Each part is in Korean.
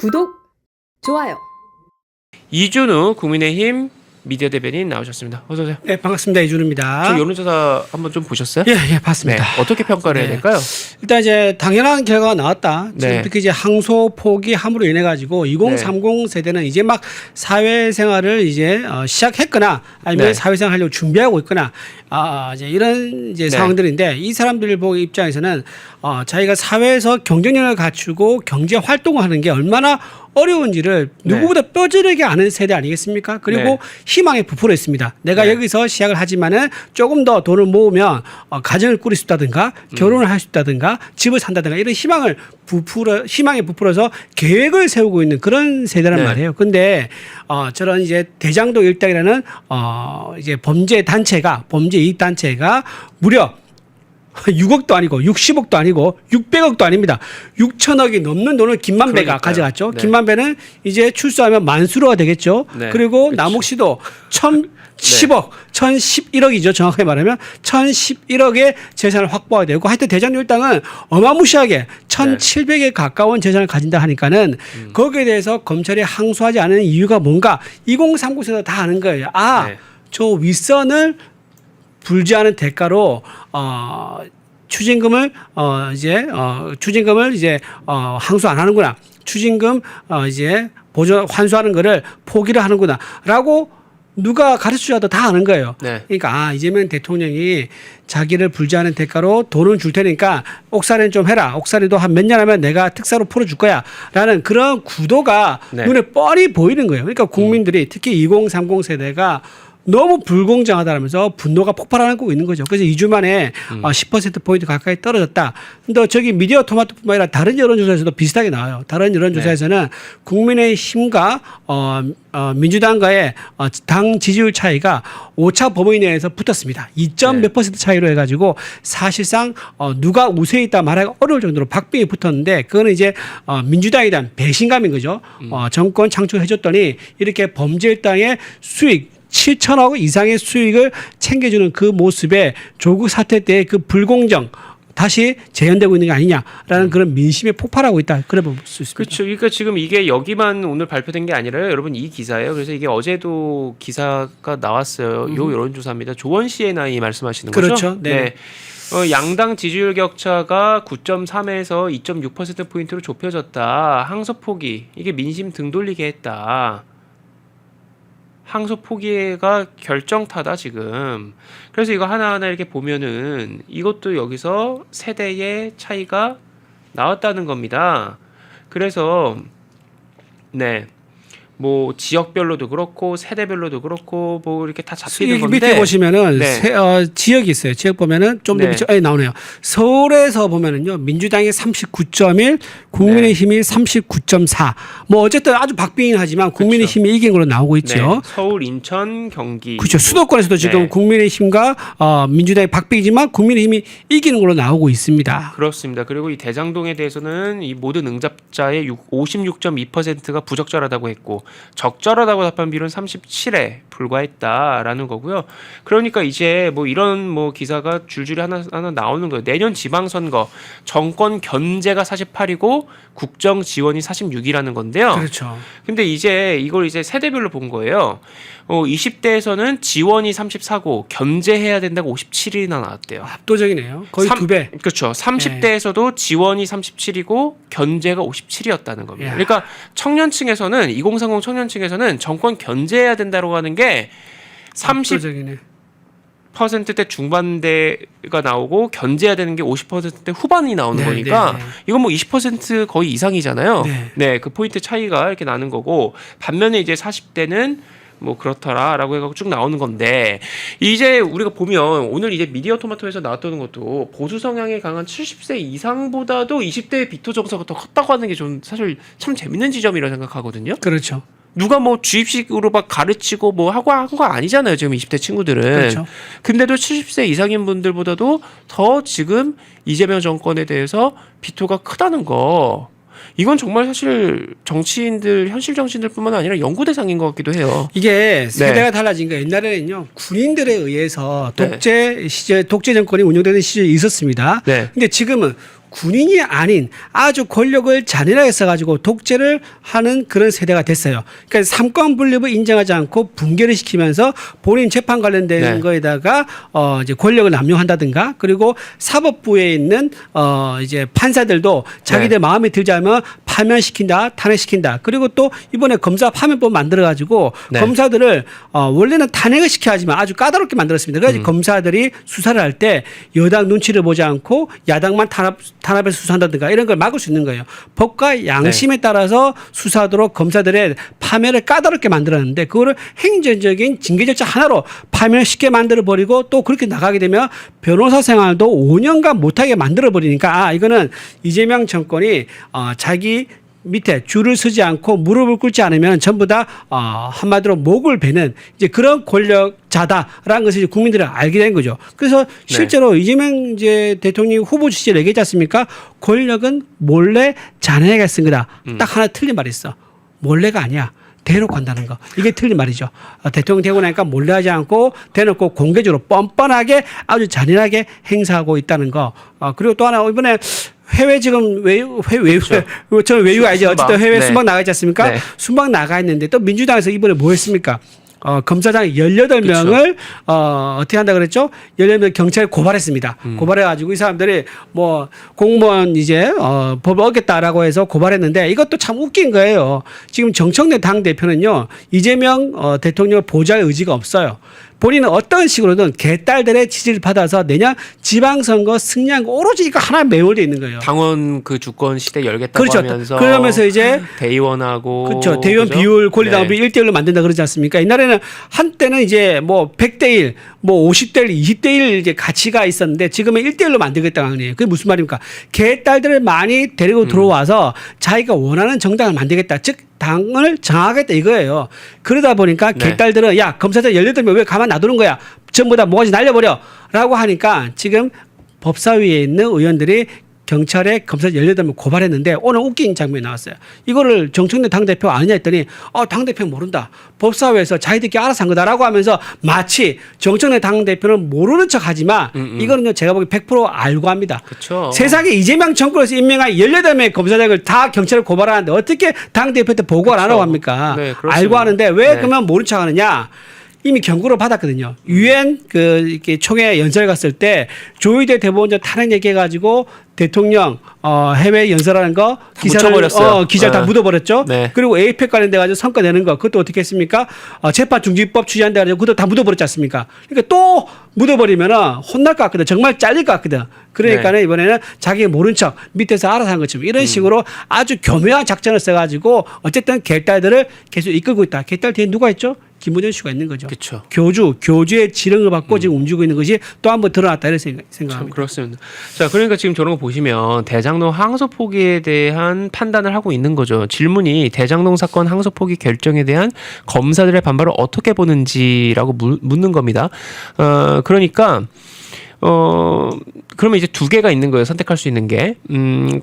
구독, 좋아요. 이준우 국민의힘 미디어 대변인 나오셨습니다. 어서 오세요. 네, 반갑습니다. 이준우입니다. 저 여론조사 한번 좀 보셨어요? 예, 봤습니다. 네, 어떻게 평가를 해야 될까요? 일단 이제 당연한 결과가 나왔다. 지금 네. 특히 이제 항소 포기함으로 인해 가지고 2030 세대는 이제 막 사회생활을 이제 시작했거나 아니면 네. 사회생활 하려고 준비하고 있거나 이제 이런 이제 네. 상황들인데 이 사람들 보고 입장에서는 자기가 사회에서 경쟁력을 갖추고 경제 활동을 하는 게 얼마나 어려운지를 누구보다 뼈저리게 아는 세대 아니겠습니까? 그리고 네. 희망에 부풀어 있습니다. 내가 네. 여기서 시작을 하지만은 조금 더 돈을 모으면 가정을 꾸릴 수 있다든가 결혼을 할 수 있다든가 집을 산다든가 이런 희망에 부풀어서 계획을 세우고 있는 그런 세대란 네. 말이에요. 근데 저런 이제 대장동 일당이라는 이제 범죄 이익 단체가 무려 6억도 아니고 60억도 아니고 600억도 아닙니다. 6천억이 넘는 돈을 김만배가 그러니까요. 가져갔죠. 네. 김만배는 이제 출소하면 만수로가 되겠죠. 네. 그리고 그렇죠. 남욱 씨도 1010억, 1011억이죠. 정확하게 말하면 1011억의 재산을 확보하게 되고 하여튼 대장동 일당은 어마무시하게 1700에 가까운 재산을 가진다 하니까는 거기에 대해서 검찰이 항소하지 않은 이유가 뭔가 2030세도 다 아는 거예요. 네. 저 윗선을 불지하는 대가로 추징금을 이제 항소 안 하는구나. 추징금 이제 환수하는 거를 포기를 하는구나라고 누가 가르쳐줘도 다 아는 거예요. 네. 그러니까 이재명 대통령이 자기를 불지하는 대가로 돈을 줄 테니까 옥살이는 좀 해라. 옥살이도 한 몇 년 하면 내가 특사로 풀어줄 거야라는 그런 구도가 네. 눈에 뻔히 보이는 거예요. 그러니까 국민들이 특히 2030 세대가 너무 불공정하다면서 분노가 폭발하고 있는 거죠. 그래서 2주 만에 10%포인트 가까이 떨어졌다. 근데 저기 미디어 토마토뿐만 아니라 다른 여론조사에서도 비슷하게 나와요. 다른 여론조사에서는 국민의힘과 민주당과의 당 지지율 차이가 5차 범위 내에서 붙었습니다. 2점 몇 퍼센트 차이로 해가지고 사실상 누가 우세에 있다 말하기 어려울 정도로 박빙이 붙었는데 그거는 이제 민주당에 대한 배신감인 거죠. 정권 창출해줬더니 이렇게 범죄일당의 수익 7천억 이상의 수익을 챙겨주는 그 모습에 조국 사태 때의 그 불공정 다시 재현되고 있는 게 아니냐라는 그런 민심에 폭발하고 있다. 그래 볼 수 있습니다. 그렇죠. 그러니까 지금 이게 여기만 오늘 발표된 게 아니라요. 여러분 이 기사예요. 그래서 이게 어제도 기사가 나왔어요. 요 여론조사입니다. 조원 씨의 나이 말씀하시는 거죠? 그렇죠. 네. 양당 지지율 격차가 9.3에서 2.6%포인트로 좁혀졌다. 항소 포기. 이게 민심 등 돌리게 했다. 항소 포기가 결정타다 지금. 그래서 이거 하나하나 이렇게 보면은 이것도 여기서 세대의 차이가 나왔다는 겁니다. 그래서 뭐 지역별로도 그렇고 세대별로도 그렇고 뭐 이렇게 다 잡히는 건데 밑에 보시면은 네. 지역이 있어요. 지역 보면은 좀 더 네. 밑에 나오네요. 서울에서 보면은요 민주당이 39.1, 국민의힘이 39.4. 뭐 어쨌든 아주 박빙이긴 하지만 국민의힘이 이긴 걸로 나오고 있죠. 네. 서울, 인천, 경기. 그렇죠. 수도권에서도 지금 네. 국민의힘과 민주당이 박빙이지만 국민의힘이 이기는 걸로 나오고 있습니다. 그렇습니다. 그리고 이 대장동에 대해서는 이 모든 응답자의 56.2%가 부적절하다고 했고 적절하다고 답한 비율은 37에 불과했다라는 거고요. 그러니까 이제 뭐 이런 뭐 기사가 줄줄이 하나 나오는 거예요. 내년 지방선거 정권 견제가 48이고 국정 지원이 46이라는 건데요. 그렇죠. 근데 이제 이걸 이제 세대별로 본 거예요. 20대에서는 지원이 34고 견제해야 된다고 57이나 나왔대요. 압도적이네요. 거의 2배. 그렇죠. 30대에서도 지원이 37이고 견제가 57이었다는 겁니다. 그러니까 청년층에서는 2030 청년층에서는 정권 견제해야 된다고 하는 게 30%대 중반대가 나오고 견제해야 되는 게 50%대 후반이 나오는 거니까 이건 뭐 20% 거의 이상이잖아요. 네, 그 포인트 차이가 이렇게 나는 거고 반면에 이제 40대는 뭐 그렇더라라고 해갖고 쭉 나오는 건데 이제 우리가 보면 오늘 이제 미디어 토마토에서 나왔던 것도 보수 성향이 강한 70세 이상보다도 20대의 비토 정서가 더 컸다고 하는 게 좀 사실 참 재밌는 지점이라고 생각하거든요. 그렇죠. 누가 뭐 주입식으로 막 가르치고 뭐 하고 한 거 아니잖아요. 지금 20대 친구들은. 그렇죠. 근데도 70세 이상인 분들보다도 더 지금 이재명 정권에 대해서 비토가 크다는 거. 이건 정말 사실 정치인들 현실 정치인들뿐만 아니라 연구 대상인 것 같기도 해요. 이게 세대가 달라진 게 옛날에는요 군인들에 의해서 네. 독재 정권이 운영되는 시절이 있었습니다. 네. 근데 지금은 군인이 아닌 아주 권력을 잔인하게 써가지고 독재를 하는 그런 세대가 됐어요. 그러니까 삼권 분립을 인정하지 않고 붕괴를 시키면서 본인 재판 관련된 네. 거에다가 이제 권력을 남용한다든가 그리고 사법부에 있는 이제 판사들도 자기들 마음에 들지 않으면 파면시킨다, 탄핵시킨다. 그리고 또 이번에 검사 파면법 만들어가지고 검사들을 원래는 탄핵을 시켜야 하지만 아주 까다롭게 만들었습니다. 그래서 검사들이 수사를 할 때 여당 눈치를 보지 않고 야당만 탄압해서 수사한다든가 이런 걸 막을 수 있는 거예요. 법과 양심에 따라서 수사하도록 검사들의 파면을 까다롭게 만들었는데 그거를 행정적인 징계 절차 하나로 파면을 쉽게 만들어버리고 또 그렇게 나가게 되면 변호사 생활도 5년간 못하게 만들어버리니까 이거는 이재명 정권이 자기 밑에 줄을 서지 않고 무릎을 꿇지 않으면 전부 다 한마디로 목을 베는 이제 그런 권력자다라는 것을 이제 국민들이 알게 된 거죠. 그래서 실제로 이재명 이제 대통령 후보 시절에 얘기했지 않습니까? 권력은 몰래 잔해가 쓴 거다. 딱 하나 틀린 말이 있어. 몰래가 아니야. 대놓고 한다는 거. 이게 틀린 말이죠. 대통령 되고 나니까 몰래 하지 않고 대놓고 공개적으로 뻔뻔하게 아주 잔인하게 행사하고 있다는 거. 그리고 또 하나 이번에 해외 지금 저는 외유가 아니죠. 어쨌든 해외 순방 나가 있지 않습니까? 순방 나가 있는데 또 민주당에서 이번에 뭐 했습니까? 검사장 18명을 어떻게 한다 그랬죠? 18명 경찰에 고발했습니다. 고발해가지고 이 사람들이 뭐 공무원 이제 법을 어겼다라고 해서 고발했는데 이것도 참 웃긴 거예요. 지금 정청래 당대표는요 이재명 대통령을 보좌할 의지가 없어요. 본인은 어떤 식으로든 개딸들의 지지를 받아서 내년 지방선거 승리한 거 오로지 이거 하나에 매몰되어 있는 거예요. 당원 그 주권 시대 열겠다고 하면서 그러면서 이제 대의원하고 그렇죠. 대의원 비율 권리당원비 1대1로 만든다 그러지 않습니까? 옛날에는 한때는 이제 뭐 100대 1, 뭐 50대 1, 20대 1 이제 가치가 있었는데 지금은 1대1로 만들겠다는 거예요. 그게 무슨 말입니까? 개딸들을 많이 데리고 들어와서 자기가 원하는 정당을 만들겠다. 즉 당을 정하겠다 이거예요. 그러다 보니까 개딸들은 야 검사장 18명 왜 가만 놔두는 거야. 전부 다 뭐가지 날려버려 라고 하니까 지금 법사위에 있는 의원들이 경찰에 검사 18명 고발했는데 오늘 웃긴 장면이 나왔어요. 이거를 정청래 당대표 아느냐 했더니 당대표 모른다. 법사위에서 자기들끼리 알아서 한 거다라고 하면서 마치 정청래 당대표는 모르는 척하지만 이거는요 제가 보기 100% 알고 합니다. 그쵸. 세상에 이재명 정권에서 임명한 18명의 검사장을 다 경찰에 고발하는데 어떻게 당대표한테 보고를 안 하고 합니까? 네, 알고 하는데 왜 그러면 모른 척하느냐. 이미 경고를 받았거든요. 유엔 이렇게 총회 연설 갔을 때 조의대 대법원장 탄핵 얘기해가지고 대통령 해외 연설하는 거 기사를 기자 다 묻어버렸죠. 그리고 에이펙 관련돼 가지고 성과 내는 거 그것도 어떻게 했습니까? 재판 중지법 취지한다 가지고 그것도 다 묻어버렸지 않습니까? 그러니까 또 묻어버리면은 혼날 것 같거든. 정말 잘릴 것 같거든. 그러니까는 이번에는 자기 모른 척 밑에서 알아서 한 것처럼 이런 식으로 아주 교묘한 작전을 써가지고 어쨌든 개딸들을 계속 이끌고 있다. 개딸 뒤에 누가 있죠? 김부전 씨가 있는 거죠. 그쵸. 교주의 지령을 받고 지금 움직이고 있는 것이 또 한 번 드러났다 이런 생각합니다. 참 그렇습니다. 자, 그러니까 지금 저런 거 보시면 대장동 항소 포기에 대한 판단을 하고 있는 거죠. 질문이 대장동 사건 항소 포기 결정에 대한 검사들의 반발을 어떻게 보는지라고 묻는 겁니다. 그러니까 그러면 이제 두 개가 있는 거예요. 선택할 수 있는 게.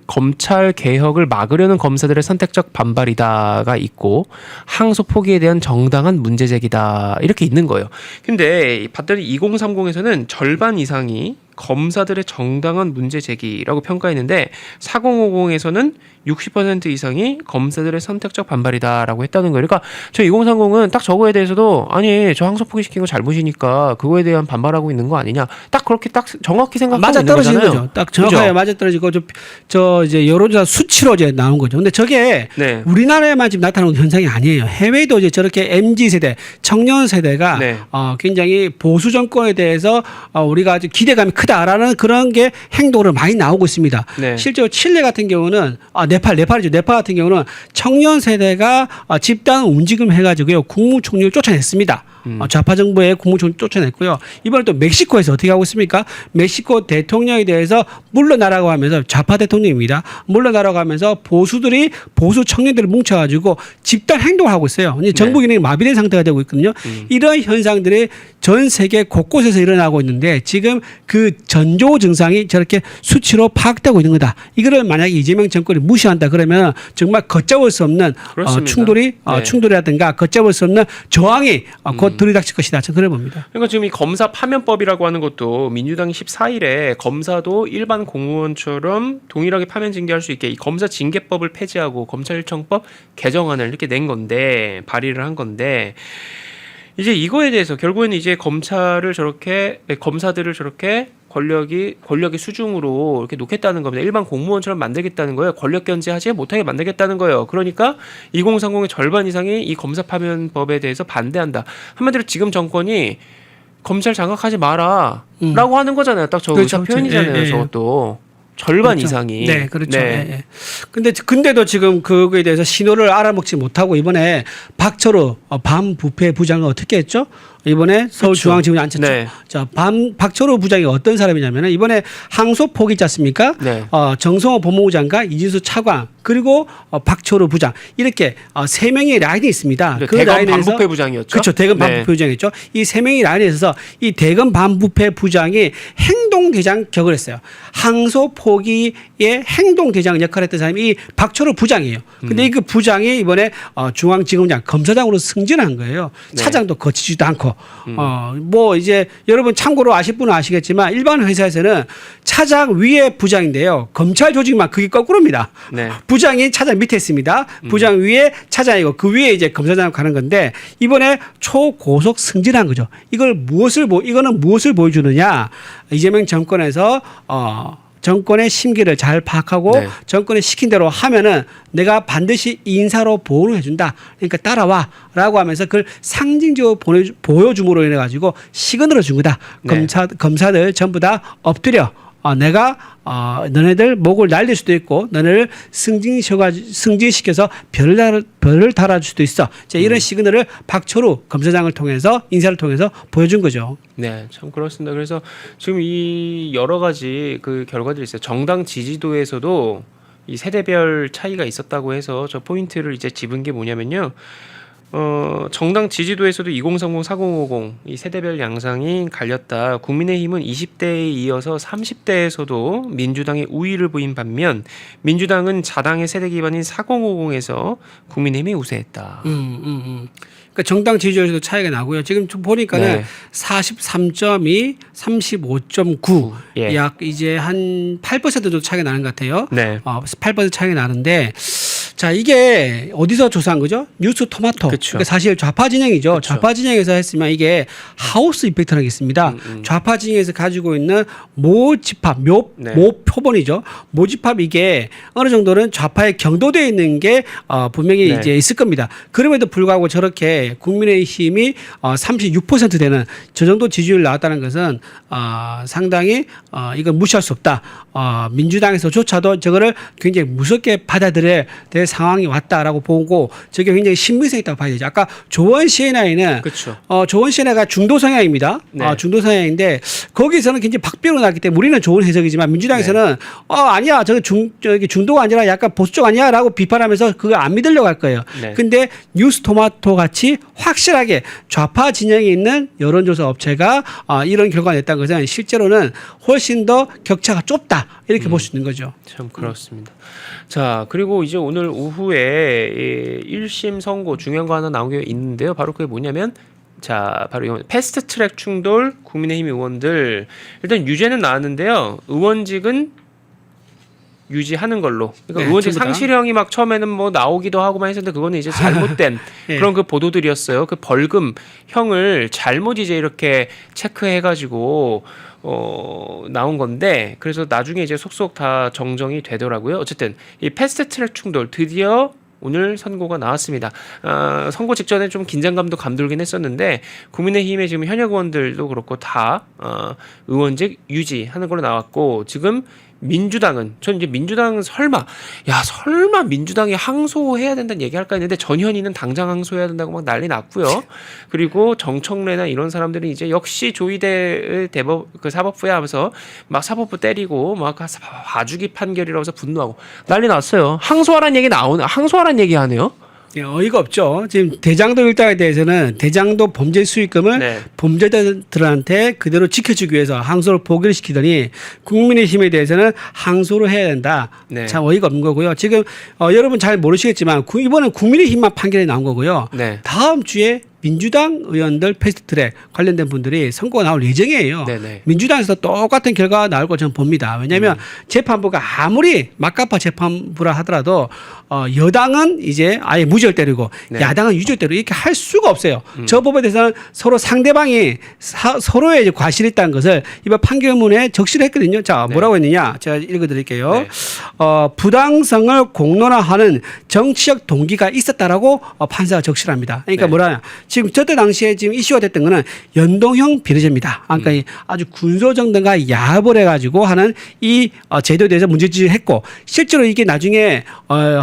검찰 개혁을 막으려는 검사들의 선택적 반발이다가 있고 항소 포기에 대한 정당한 문제 제기다. 이렇게 있는 거예요. 근데 봤더니 2030에서는 절반 이상이 검사들의 정당한 문제 제기라고 평가했는데 4050에서는 60% 이상이 검사들의 선택적 반발이다라고 했다는 거예요. 그러니까 저 2030은 딱 저거에 대해서도 아니 저 항소 포기시킨 거 잘못이니까 그거에 대한 반발하고 있는 거 아니냐. 딱 그렇게 딱 정확히 생각하고 있는 거잖아요. 거죠. 딱 정확하게 맞아 떨어지고 저 이제 여론조사 수치로 이제 나온 거죠. 근데 저게 우리나라에만 지금 나타나는 현상이 아니에요. 해외도 이제 저렇게 MZ 세대, 청년 세대가 굉장히 보수 정권에 대해서 우리가 아주 기대감이 크다라는 그런 게 행동으로 많이 나오고 있습니다. 실제로 칠레 같은 경우는 네팔이죠. 네팔 같은 경우는 청년 세대가 집단 움직임 해가지고요 국무총리를 쫓아냈습니다. 좌파 정부의 국무총리 쫓아냈고요. 이번에 또 멕시코에서 어떻게 하고 있습니까? 멕시코 대통령에 대해서 물러나라고 하면서 좌파 대통령입니다. 물러나라고 하면서 보수 청년들을 뭉쳐가지고 집단 행동을 하고 있어요. 정부 기능이 마비된 상태가 되고 있거든요. 이런 현상들이 전 세계 곳곳에서 일어나고 있는데 지금 그 전조 증상이 저렇게 수치로 파악되고 있는 거다. 이거를 만약에 이재명 정권이 무시한다 그러면 정말 걷잡을 수 없는 충돌이라든가 걷잡을 수 없는 저항이 곧 들이닥칠 것이다. 저는 그래 봅니다. 그러니까 지금 이 검사 파면법이라고 하는 것도 민주당이 14일에 검사도 일반 공무원처럼 동일하게 파면 징계할 수 있게 이 검사 징계법을 폐지하고 검찰청법 개정안을 이렇게 낸 건데 발의를 한 건데 이제 이거에 대해서 결국에는 이제 검사들을 저렇게 권력의 수중으로 이렇게 놓겠다는 겁니다. 일반 공무원처럼 만들겠다는 거예요. 권력 견제하지 못하게 만들겠다는 거예요. 그러니까 2030의 절반 이상이 이 검사 파면법에 대해서 반대한다. 한마디로 지금 정권이 검찰 장악하지 마라라고 하는 거잖아요. 딱 저 그렇죠. 의사 표현이잖아요. 예. 저것도. 절반 그렇죠. 이상이. 네, 그렇죠. 네. 예, 예. 근데도 지금 그거에 대해서 신호를 알아먹지 못하고 이번에 박철호 반부패 부장을 어떻게 했죠? 이번에 서울중앙지검에 앉혔죠. 네. 자, 박철호 부장이 어떤 사람이냐면 이번에 항소포기 있지 않습니까? 네. 정성호 법무부 장관, 이진수 차관, 그리고 박철호 부장 이렇게 세 명의 라인이 있습니다. 그 대검 반부패 부장이었죠. 그렇죠. 대검 반부패 부장이었죠. 이 세 명의 라인에 있어서 이 대검 반부패 부장이 행동대장 격을 했어요. 항소포기의 행동대장 역할을 했던 사람이 이 박철호 부장이에요. 근데 그 부장이 이번에 중앙지검장 검사장으로 승진한 거예요. 네. 차장도 거치지도 않고. 뭐 이제 여러분 참고로 아실 분은 아시겠지만 일반 회사에서는 차장 위에 부장인데요. 검찰 조직만 그게 거꾸로입니다. 네. 부장이 차장 밑에 있습니다. 부장 위에 차장이고 그 위에 이제 검사장 가는 건데 이번에 초고속 승진한 거죠. 이거는 무엇을 보여주느냐? 이재명 정권에서 정권의 심기를 잘 파악하고 네. 정권이 시킨 대로 하면은 내가 반드시 인사로 보호를 해준다. 그러니까 따라와라고 하면서 그걸 상징적으로 보여줌으로 인해 가지고 시그널을 준 거다. 네. 검사들 전부 다 엎드려. 내가 너네들 목을 날릴 수도 있고 너네를 승진시켜서 별을 달아줄 수도 있어. 자, 이런 시그널을 박철우 검사장을 통해서 인사를 통해서 보여준 거죠. 네, 참 그렇습니다. 그래서 지금 이 여러 가지 그 결과들이 있어요. 정당 지지도에서도 이 세대별 차이가 있었다고 해서 저 포인트를 이제 집은 게 뭐냐면요. 정당 지지도에서도 2030, 4050 이 세대별 양상이 갈렸다. 국민의힘은 20대에 이어서 30대에서도 민주당의 우위를 보인 반면 민주당은 자당의 세대 기반인 4050에서 국민의힘이 우세했다. 그러니까 정당 지지율에서도 차이가 나고요. 지금 좀 보니까는 네. 43.2, 35.9, 예. 약 이제 한 8% 정도 차이가 나는 것 같아요. 네. 8% 차이가 나는데, 자, 이게 어디서 조사한 거죠? 뉴스 토마토. 그쵸. 그러니까 사실 좌파 진영이죠. 그쵸. 좌파 진영에서 했으면 이게 하우스 이펙트라는 게 있습니다. 좌파 진영에서 가지고 있는 모집합, 네. 모표본이죠. 모집합 이게 어느 정도는 좌파에 경도되어 있는 게 분명히 네. 이제 있을 겁니다. 그럼에도 불구하고 저렇게 국민의힘이 36% 되는 저 정도 지지율 나왔다는 것은 상당히 이건 무시할 수 없다. 민주당에서조차도 저거를 굉장히 무섭게 받아들여야 될 상황이 왔다라고 보고 저게 굉장히 신빙성 있다고 봐야 되죠. 아까 조원 CNI는 그렇죠. 조원 CNI가 중도 성향입니다. 네. 중도 성향인데 거기서는 굉장히 박빙으로 나기 때문에 우리는 좋은 해석이지만 민주당에서는 아니야 저기 중도가 아니라 약간 보수 쪽 아니야라고 비판하면서 그걸 안 믿으려고 할 거예요. 네. 근데 뉴스 토마토 같이 확실하게 좌파 진영이 있는 여론조사 업체가 이런 결과가 냈다는 것은 실제로는 훨씬 더 격차가 좁다 이렇게 볼 수 있는 거죠. 참 그렇습니다. 자, 그리고 이제 오늘 오후에 1심 선고 중요한 거 하나 나온 게 있는데요. 바로 그게 뭐냐면 자, 바로 이거 패스트 트랙 충돌 국민의힘 의원들 일단 유죄는 나왔는데요. 의원직은 유지하는 걸로. 그러니까 네, 의원직 전부 다. 상실형이 막 처음에는 뭐 나오기도 하고만 했었는데 그거는 이제 잘못된 네. 그런 그 보도들이었어요. 그 벌금형을 잘못 이제 이렇게 체크해가지고 나온 건데 그래서 나중에 이제 속속 다 정정이 되더라고요. 어쨌든 이 패스트 트랙 충돌 드디어 오늘 선고가 나왔습니다. 선고 직전에 좀 긴장감도 감돌긴 했었는데 국민의힘의 지금 현역 의원들도 그렇고 다 의원직 유지하는 걸로 나왔고 지금 민주당은 전 이제 민주당은 설마 민주당이 항소해야 된다는 얘기할까 했는데 전현희는 당장 항소해야 된다고 막 난리 났고요. 그리고 정청래나 이런 사람들은 이제 역시 조희대 그 사법부에 하면서 막 사법부 때리고 막 봐주기 판결이라고 해서 분노하고 난리 났어요. 항소하라는 얘기 하네요. 예, 어이가 없죠. 지금 대장도 일당에 대해서는 대장도 범죄 수익금을 네. 범죄자들한테 그대로 지켜주기 위해서 항소를 포기를 시키더니 국민의힘에 대해서는 항소를 해야 된다. 네. 참 어이가 없는 거고요. 지금 여러분 잘 모르시겠지만 이번엔 국민의힘만 판결이 나온 거고요. 네. 다음 주에 민주당 의원들 패스트트랙 관련된 분들이 선고가 나올 예정이에요. 네네. 민주당에서 똑같은 결과가 나올 거 저는 봅니다. 왜냐하면 재판부가 아무리 막가파 재판부라 하더라도 여당은 이제 아예 무죄를 때리고 네. 야당은 유죄를 때리고 이렇게 할 수가 없어요. 저 법에 대해서는 서로 상대방이 서로의 이제 과실이 있다는 것을 이번 판결문에 적시를 했거든요. 자, 뭐라고 했느냐? 제가 읽어드릴게요. 네. 부당성을 공론화하는 정치적 동기가 있었다라고 판사가 적시를 합니다. 그러니까 네. 뭐라 지금 저때 당시에 지금 이슈가 됐던 거는 연동형 비례제입니다. 그러니까 이 아주 군소정당과 야합을 해가지고 하는 이 제도에 대해서 문제제기를 했고 실제로 이게 나중에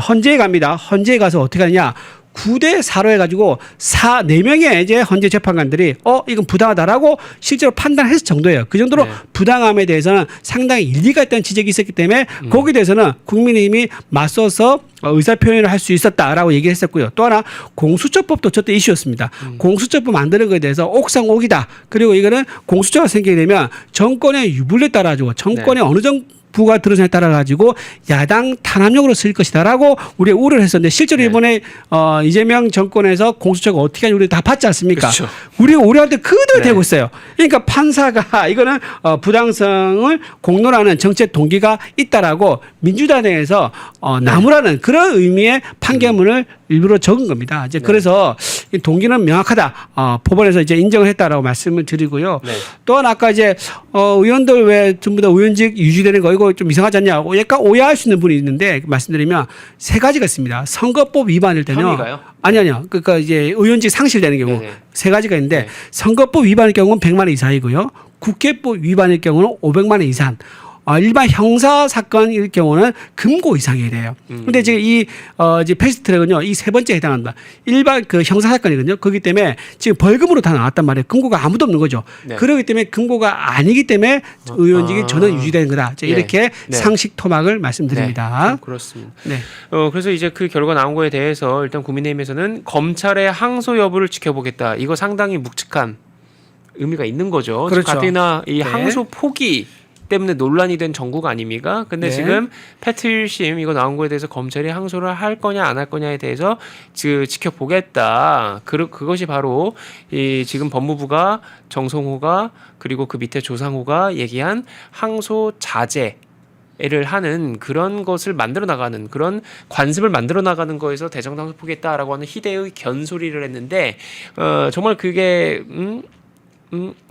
헌재에 갑니다. 헌재에 가서 어떻게 하느냐. 9대 4로 해가지고 4명의 이제 헌재 재판관들이 이건 부당하다라고 실제로 판단했을 정도예요. 그 정도로 네. 부당함에 대해서는 상당히 일리가 있다는 지적이 있었기 때문에 거기에 대해서는 국민의힘이 맞서서 의사표현을 할 수 있었다라고 얘기를 했었고요. 또 하나 공수처법도 저때 이슈였습니다. 공수처법 만드는 것에 대해서 옥상옥이다. 그리고 이거는 공수처가 생기게 되면 정권의 유불리에 따라가지고 정권의 어느 정부가 들어서에 따라 가지고 야당 탄압력으로 쓸 것이다라고 우리가 우려를 했었는데 실제로 이번에 이재명 정권에서 공수처가 어떻게 하는지 우리 다 봤지 않습니까? 그렇죠. 우리가 우려할 때 그대로 네. 되고 있어요. 그러니까 판사가 이거는 부당성을 공론하는 정책 동기가 있다라고 민주당에서 나무라는 그런 의미의 판결문을 일부러 적은 겁니다. 이제 그래서 이 동기는 명확하다. 법원에서 이제 인정을 했다라고 말씀을 드리고요. 네. 또한 아까 이제 의원들 왜 전부 다 의원직 유지되는 거 이거 좀 이상하지 않냐고 약간 오해할 수 있는 분이 있는데 말씀드리면 세 가지가 있습니다. 선거법 위반일 때는 혐의가요? 아니요. 그러니까 이제 의원직 상실되는 경우 네네. 세 가지가 있는데 네. 선거법 위반일 경우는 100만 원 이상이고요. 국회법 위반일 경우는 500만 원 이상. 일반 형사 사건일 경우는 금고 이상이어야 돼요. 근데 지금 이제 패스트트랙은요, 이 세 번째에 해당한다. 일반 그 형사 사건이거든요. 그렇기 때문에 지금 벌금으로 다 나왔단 말이에요. 금고가 아무도 없는 거죠. 네. 그렇기 때문에 금고가 아니기 때문에 의원직이 저는 유지되는 거다. 자, 이렇게 네. 상식 토막을 말씀드립니다. 네, 그렇습니다. 네. 그래서 이제 그 결과 나온 거에 대해서 일단 국민의힘에서는 검찰의 항소 여부를 지켜보겠다. 이거 상당히 묵직한 의미가 있는 거죠. 그렇죠. 가뜩이나 이 네. 항소 포기 때문에 논란이 된 정국 아닙니까? 근데 네. 지금 패트 1심 이거 나온 거에 대해서 검찰이 항소를 할 거냐 안 할 거냐에 대해서 지켜보겠다. 그것이 바로 이 지금 법무부가 정성호가 그리고 그 밑에 조상호가 얘기한 항소 자제 를 하는 그런 것을 만들어 나가는 그런 관습을 만들어 나가는 거에서 대정당 항소포기했다라고 하는 희대의 견소리를 했는데 정말 그게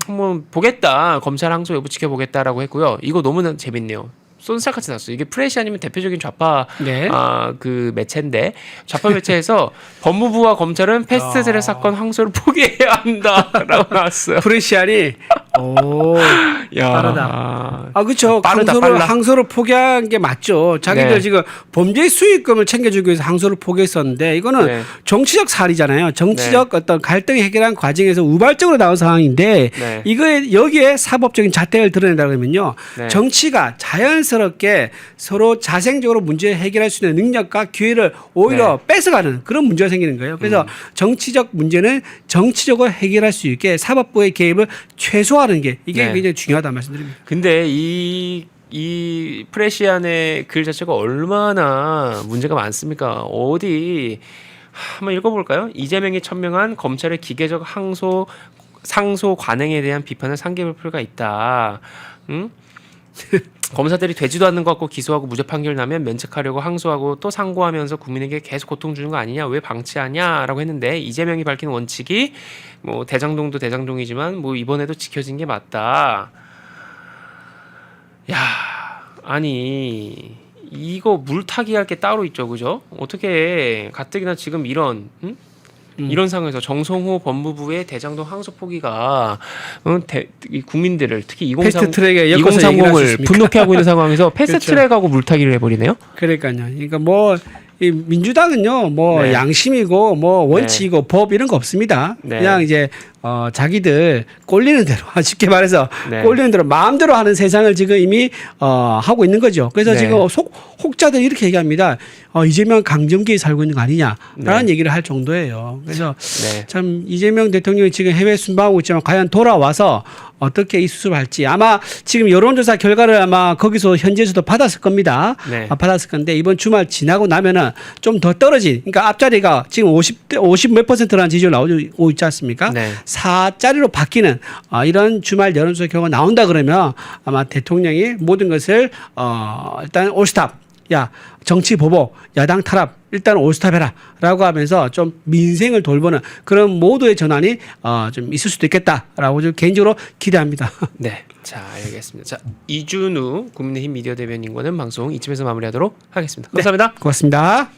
한번 보겠다. 검찰 항소 여부 지켜보겠다라고 했고요. 이거 너무나 재밌네요. 쏜살같이 났어요. 이게 프레시 아니면 대표적인 좌파 네. 그 매체인데 좌파 매체에서 법무부와 검찰은 패스트트랙 사건 항소를 포기해야 한다라고 나왔어요. 프레시안이 오, 야, 빠르다. 그렇죠. 빠르다, 빨라. 항소를 포기한 게 맞죠. 자기들 네. 지금 범죄 수익금을 챙겨주기 위해서 항소를 포기했었는데 이거는 네. 정치적 살이잖아요. 정치적 어떤 갈등 해결한 과정에서 우발적으로 나온 상황인데 네. 이거에 여기에 사법적인 잣대를 드러낸다고 하면요. 네. 정치가 자연스럽게 서로 자생적으로 문제 해결할 수 있는 능력과 기회를 오히려 뺏어가는 그런 문제가 생기는 거예요. 그래서 정치적 문제는 정치적으로 해결할 수 있게 사법부의 개입을 최소화하는 게 이게 네. 굉장히 중요하다는 말씀드립니다. 근데 이 프레시안의 글 자체가 얼마나 문제가 많습니까? 어디 한번 읽어볼까요? 이재명이 천명한 검찰의 기계적 상소 관행에 대한 비판을 상기해볼 필요가 있다. 응? 검사들이 되지도 않는 것 같고 기소하고 무죄 판결 나면 면책하려고 항소하고 또 상고하면서 국민에게 계속 고통 주는 거 아니냐? 왜 방치하냐?라고 했는데 이재명이 밝힌 원칙이 뭐 대장동도 대장동이지만 뭐 이번에도 지켜진 게 맞다. 야, 아니 이거 물타기 할 게 따로 있죠, 그죠? 어떻게 가뜩이나 지금 이런 이런 상황에서 정성호 법무부의 대장동 항소 포기가 이 국민들을 특히 패스트트랙에 엮어서 얘기를 할 수 2030을 있습니까? 분노케 하고 있는 상황에서 패스트트랙하고 물타기를 해버리네요. 그러니까요. 그러니까 뭐 이 민주당은요, 뭐 네. 양심이고 뭐 원칙이고 법 이런 거 없습니다. 네. 그냥 이제 자기들 꼴리는 대로 쉽게 말해서 네. 꼴리는 대로 마음대로 하는 세상을 지금 이미 하고 있는 거죠. 그래서 네. 지금 혹자들 이렇게 얘기합니다. 이재명 강점기에 살고 있는 거 아니냐라는 네. 얘기를 할 정도예요. 그래서 네. 참 이재명 대통령이 지금 해외 순방하고 있지만 과연 돌아와서 어떻게 이 수습을 할지 아마 지금 여론조사 결과를 아마 거기서 현지에서도 받았을 겁니다. 네. 받았을 건데 이번 주말 지나고 나면은 좀 더 떨어진 그러니까 앞자리가 지금 50 몇 %라는 지지율 나오고 있지 않습니까? 네. 4자리로 바뀌는 이런 주말 여론조사 결과가 나온다 그러면 아마 대통령이 모든 것을 일단 올스탑 야 정치 보복 야당 탄압 일단 올스탑해라 라고 하면서 좀 민생을 돌보는 그런 모두의 전환이 좀 있을 수도 있겠다라고 좀 개인적으로 기대합니다. 네. 자, 알겠습니다. 자, 이준우 국민의힘 미디어 대변인과는 방송 이쯤에서 마무리하도록 하겠습니다. 감사합니다. 네, 고맙습니다.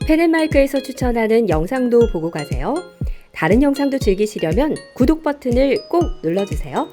펜앤마이크에서 추천하는 영상도 보고 가세요. 다른 영상도 즐기시려면 구독 버튼을 꼭 눌러주세요.